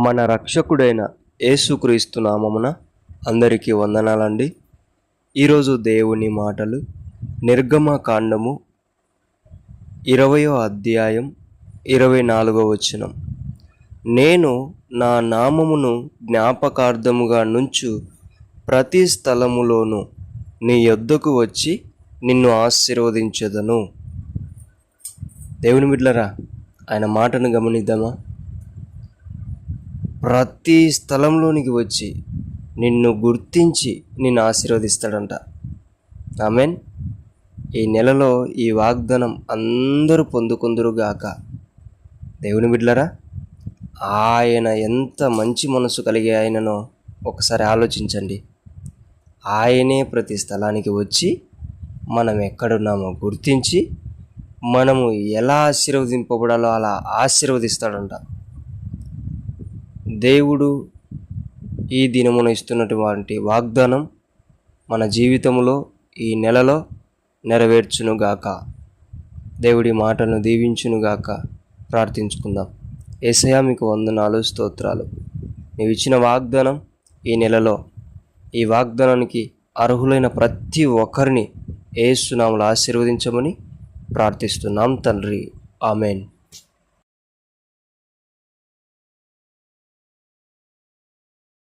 మన రక్షకుడైన యేసుక్రీస్తు నామమున అందరికీ వందనాలండి. ఈరోజు దేవుని మాటలు నిర్గమకాండము 20వ అధ్యాయం 24వ వచనం. నేను నా నామమును జ్ఞాపకార్థముగా నుంచు ప్రతి స్థలములోనూ నీ యొద్దకు వచ్చి నిన్ను ఆశీర్వదించెదను. దేవుని బిడ్డలారా, ఆయన మాటను గమనిద్దామా? ప్రతి స్థలంలోనికి వచ్చి నిన్ను గుర్తించి నిన్ను ఆశీర్వదిస్తాడంట. ఆమెన్. ఈ నెలలో ఈ వాగ్దానం అందరూ పొందుకుందురుగాక. దేవుని బిడ్డలారా, ఆయన ఎంత మంచి మనసు కలిగే ఆయననో ఒకసారి ఆలోచించండి. ఆయనే ప్రతి స్థలానికి వచ్చి మనం ఎక్కడున్నామో గుర్తించి మనము ఎలా ఆశీర్వదింపబడాలో అలా ఆశీర్వదిస్తాడంట. దేవుడు ఈ దినమున ఇస్తున్నటువంటి వాగ్దానం మన జీవితంలో ఈ నెలలో నెరవేర్చునుగాక. దేవుడి మాటను దీవించునుగాక. ప్రార్థించుకుందాం. యేసయ్యా, మీకు వందనాలు, స్తోత్రాలు. నీవు ఇచ్చిన వాగ్దానం ఈ నెలలో, ఈ వాగ్దానానికి అర్హులైన ప్రతి ఒక్కరిని యేసు నామములో ఆశీర్వదించమని ప్రార్థిస్తున్నాం తండ్రి. ఆమెన్.